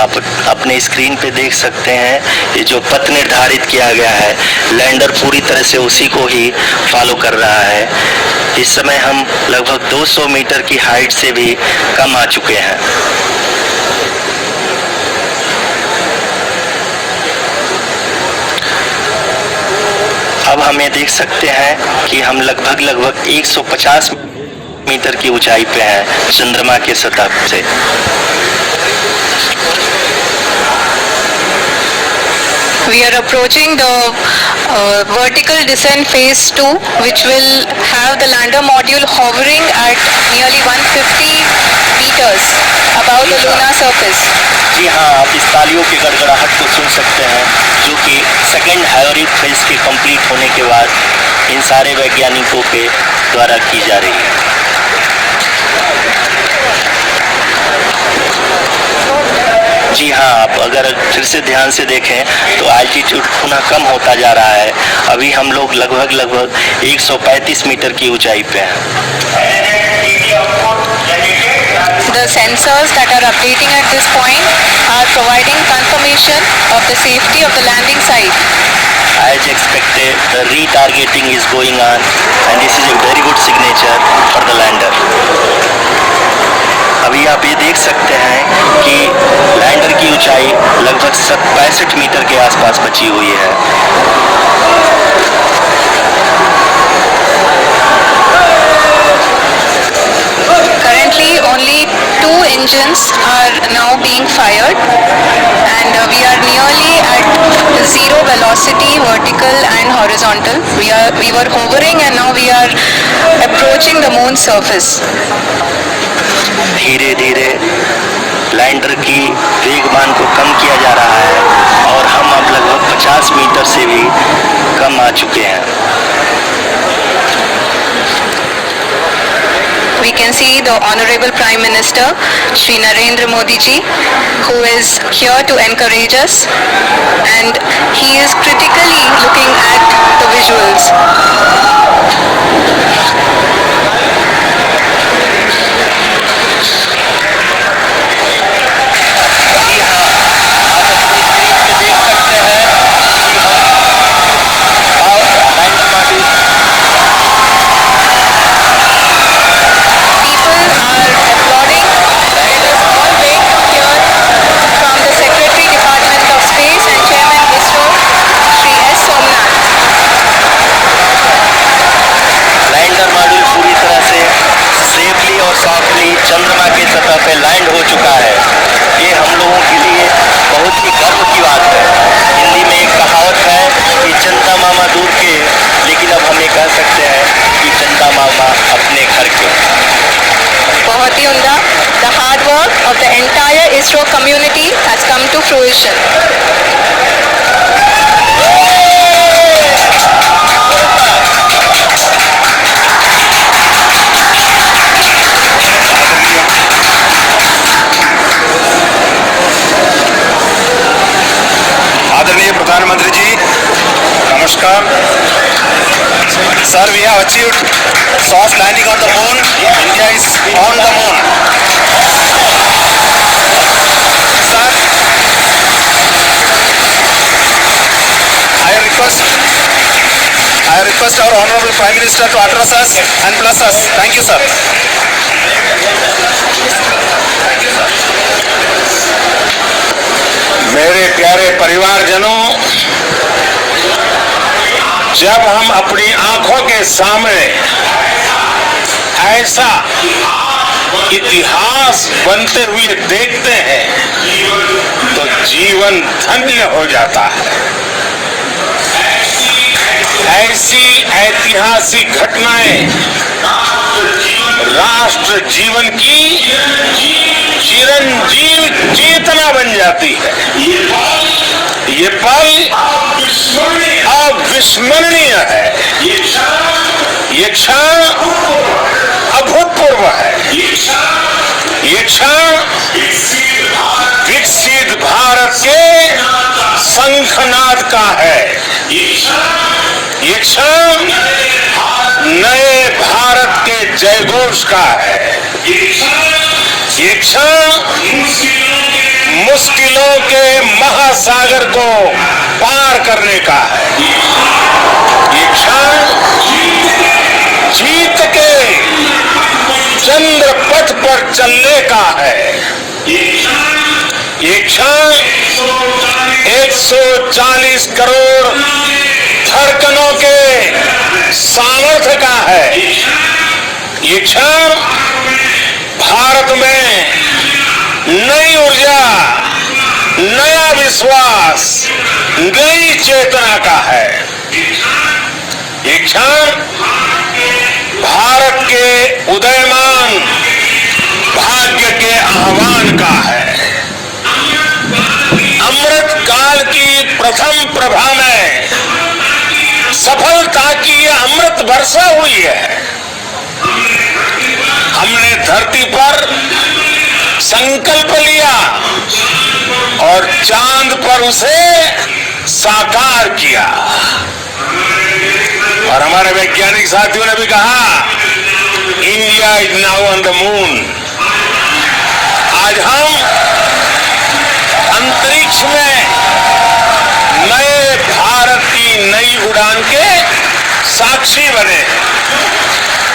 आप अपने स्क्रीन पे देख सकते हैं ये जो पथ निर्धारित किया गया है, लैंडर पूरी तरह से उसी को ही फॉलो कर रहा है। इस समय हम लगभग 200 मीटर की हाइट से भी कम आ चुके हैं। अब हम ये देख सकते हैं कि हम लगभग 150 मीटर की ऊंचाई पे हैं चंद्रमा के सतह से। We are approaching the vertical descent phase 2, which will have the lander module hovering at nearly 150 meters above the lunar surface. जी हाँ, आप इस तालियों की गड़गड़ाहट को सुन सकते हैं, जो कि सेकेंड हायोरिक फेज के कंप्लीट होने के बाद इन सारे वैज्ञानिकों के द्वारा की जा रही है। जी हाँ, आप अगर फिर से ध्यान से देखें तो एल्टीट्यूड पुनः कम होता जा रहा है। अभी हम लोग लगभग 135 मीटर की ऊंचाई पे हैं। The sensors that are updating at this point are providing confirmation of the safety of the landing site. As expected, the retargeting is going on and this is a very good signature for the lander. अभी आप ये देख सकते हैं कि lander की ऊंचाई लगभग 65 मीटर के आसपास बची हुई है। Currently, only 2 engines are now being fired, and we are nearly at zero velocity, vertical and horizontal. We were hovering, and now we are approaching the moon surface. धीरे धीरे लैंडर की वेगमान को कम किया जा रहा है और हम अब लगभग 50 मीटर से भी कम आ चुके हैं। We can see the Honorable Prime Minister, Shri Narendra Modi ji, who is here to encourage us, and he is critically looking at the visuals. चंद्रमा की सतह पे लैंड हो चुका है। ये हम लोगों के लिए बहुत ही गर्व की बात है। हिंदी में एक कहावत है कि चंदा मामा दूर के, लेकिन अब हम ये कह सकते हैं कि चंदा मामा अपने घर के। बहुत ही उम्दा। The hard work of the entire ISRO community has come to fruition. आदरणीय प्रधानमंत्री जी, नमस्कार। Sir, we have achieved soft landing on the moon. India is on the moon. Sir, I request our Honorable Prime Minister to address us and bless us. Thank you, sir. मेरे प्यारे परिवारजनों, जब हम अपनी आंखों के सामने ऐसा इतिहास बनते हुए देखते हैं तो जीवन धन्य हो जाता है। ऐसी ऐतिहासिक घटनाएं राष्ट्र जीवन की चिरंजीव चेतना बन जाती है। ये पल अविस्मरणीय है। ये क्षण अभूतपूर्व है। ये क्षण विकसित भारत के शंखनाद का है। ये क्षण नए भारत के जयघोष का है। ये क्षण मुश्किलों के महासागर को पार करने का है। ये क्षण जीत के चंद्र पथ पर चलने का है। ये क्षण 140 करोड़ धड़कनों के सामर्थ्य का है। ये क्षण भारत में नई ऊर्जा, नया विश्वास, नई चेतना का है। ये क्षण भारत के उदयमान भाग्य के आह्वान का है। अमृत काल की प्रथम प्रभा में सफलता की यह अमृत वर्षा हुई है। हमने धरती पर संकल्प लिया और चांद पर उसे साकार किया। और हमारे वैज्ञानिक साथियों ने भी कहा, India is now on the moon. आज हम अंतरिक्ष में नए भारत की नई उड़ान के साक्षी बने।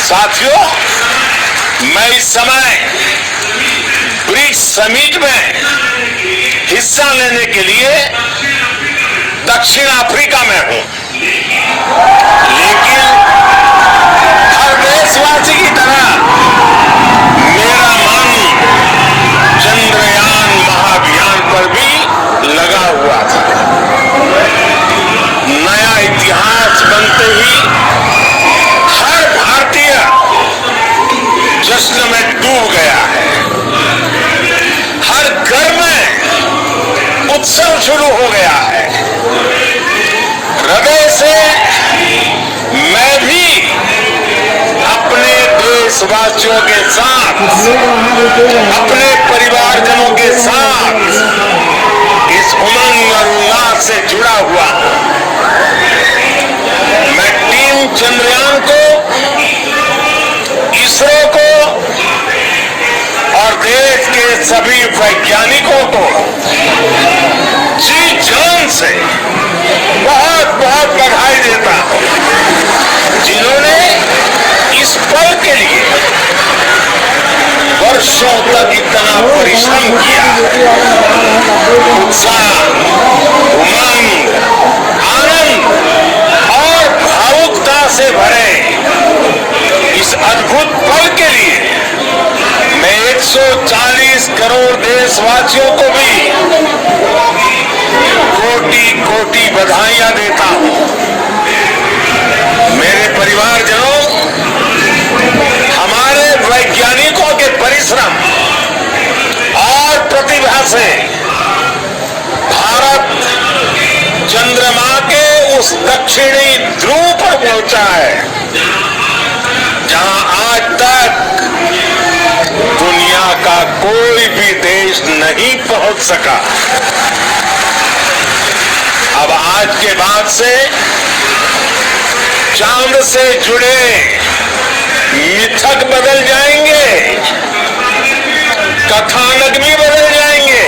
साथियों, मैं इस समय ब्रिक्स समिट में हिस्सा लेने के लिए दक्षिण अफ्रीका में हूं, लेकिन हर देशवासी की तरह मेरा मन चंद्रयान महाअभियान पर भी लगा हुआ था। नया इतिहास बनते ही हर भारतीय जश्न में डूब गया है। हर घर में उत्सव शुरू हो गया है। हृदय से मैं भी अपने देशवासियों के साथ, अपने परिवारजनों के साथ इस उमंग और उल्लास से जुड़ा हुआ हूं। मैं टीम चंद्रयान को, इसरो को और देश के सभी वैज्ञानिकों को जी जान से बहुत बहुत बधाई देता हूं, जिन्होंने इस पल के लिए वर्षों तक इतना परिश्रम किया। उत्साह, उमंग, आनंद और भावुकता से भरे इस अद्भुत पल के लिए मैं 140 करोड़ देशवासियों को भी कोटि कोटि बधाइयां देता हूं। मेरे परिवारजनों, हमारे वैज्ञानिकों के परिश्रम और प्रतिभा से भारत चंद्रमा के उस दक्षिणी ध्रुव पर पहुंचा है, जहां आज तक दुनिया का कोई भी देश नहीं पहुंच सका। अब आज के बाद से चांद से जुड़े मिथक बदल जाएंगे, कथानक भी बदल जाएंगे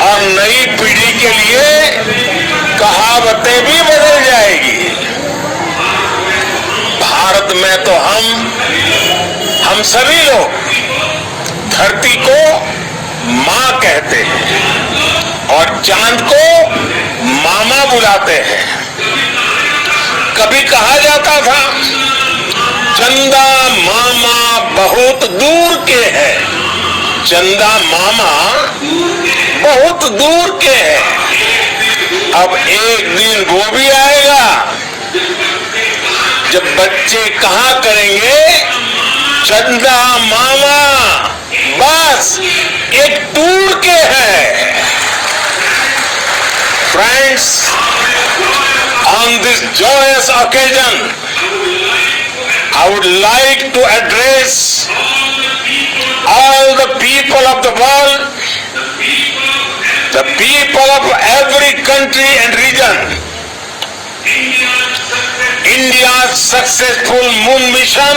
और नई पीढ़ी के लिए कहावतें भी बदल जाएगी। भारत में तो हम सभी लोग धरती को मां कहते हैं और चांद को मामा बुलाते हैं। कभी कहा जाता था, चंदा मामा बहुत दूर के हैं। चंदा मामा बहुत दूर के हैं। अब एक दिन वो भी आएगा जब बच्चे कहा करेंगे, चंदा मामा बस एक दूर के हैं। Friends, on this joyous occasion, I would like to address all the people of the world, the people of every country and region. India's successful moon mission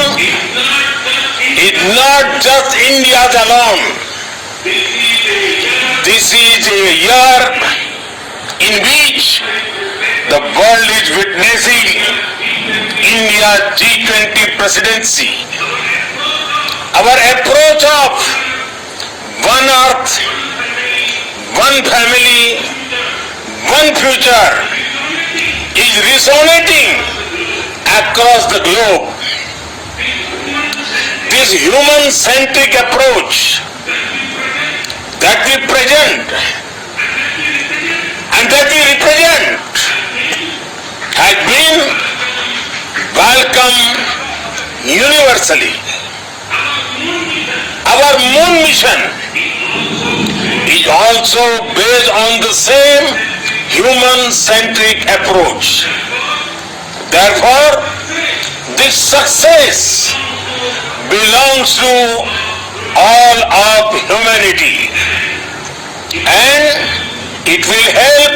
is not just India's alone. this is a year in which the world is witnessing India's G20 presidency. Our approach of one earth, one family, one future is resonating across the globe. This human-centric approach that we present and that we represent has been welcomed universally. Our moon mission is also based on the same human-centric approach. Therefore, this success belongs to all of humanity, and it will help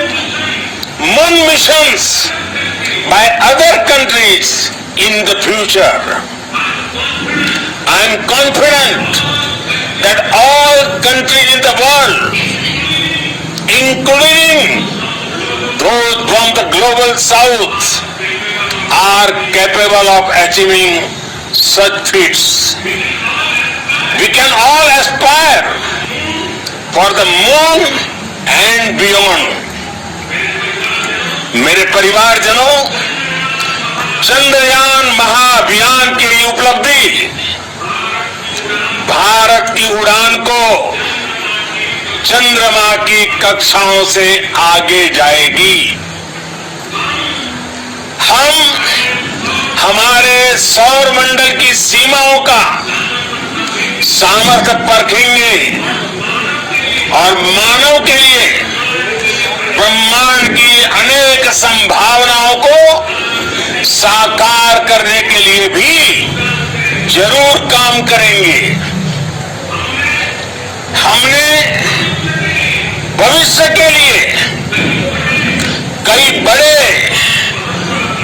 moon missions by other countries in the future. I am confident that all countries in the world, including those from the global south, are capable of achieving such feats. We can all aspire for the moon and beyond. मेरे परिवारजनों, चंद्रयान महाअभियान की उपलब्धि भारत की उड़ान को चंद्रमा की कक्षाओं से आगे जाएगी। हम हमारे सौर मंडल की सीमाओं का सामर्थ्य परखेंगे और मानव के लिए ब्रह्मांड की अनेक संभावनाओं को साकार करने के लिए भी जरूर काम करेंगे। हमने भविष्य के लिए कई बड़े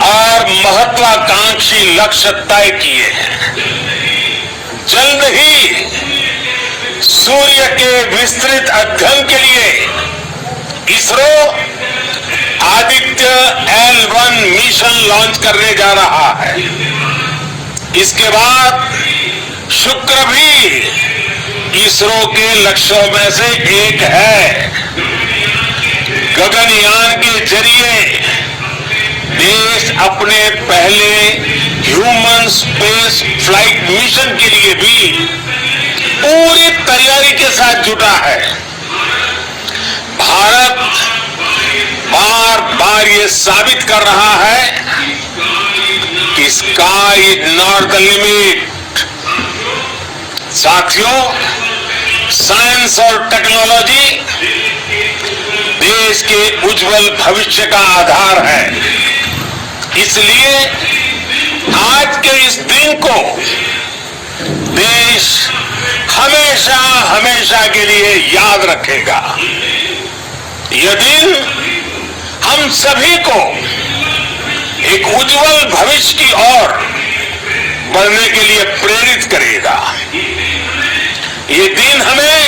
और महत्वाकांक्षी लक्ष्य तय किए हैं। जल्द ही सूर्य के विस्तृत अध्ययन के लिए ISRO Aditya L1 mission launch करने जा रहा है। इसके बाद शुक्र भी इसरो के लक्ष्यों में से एक है। गगनयान के जरिए देश अपने पहले ह्यूमन स्पेस फ्लाइट मिशन के लिए भी पूरी तैयारी के साथ जुटा है। भारत बार बार ये साबित कर रहा है कि sky is not the limit. साथियों, साइंस और टेक्नोलॉजी देश के उज्जवल भविष्य का आधार है। इसलिए आज के इस दिन को देश हमेशा हमेशा के लिए याद रखेगा। यह दिन हम सभी को एक उज्जवल भविष्य की ओर बढ़ने के लिए प्रेरित करेगा। ये दिन हमें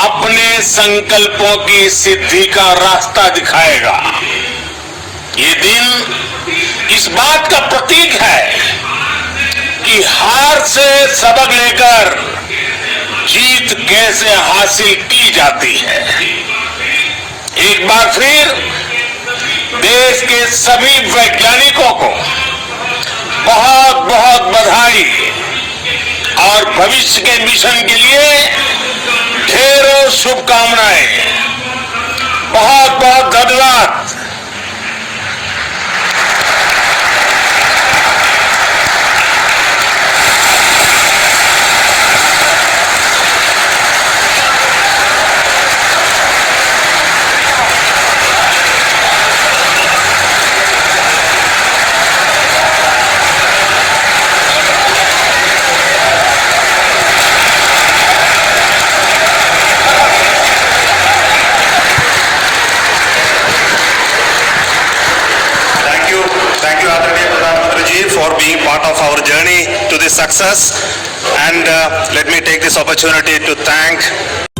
अपने संकल्पों की सिद्धि का रास्ता दिखाएगा। ये दिन इस बात का प्रतीक है कि हार से सबक लेकर जीत कैसे हासिल की जाती है। एक बार फिर देश के सभी वैज्ञानिकों को बहुत बहुत बधाई और भविष्य के मिशन के लिए ढेरों शुभकामनाएं। बहुत बहुत धन्यवाद। For being part of our journey to this success, and let me take this opportunity to thank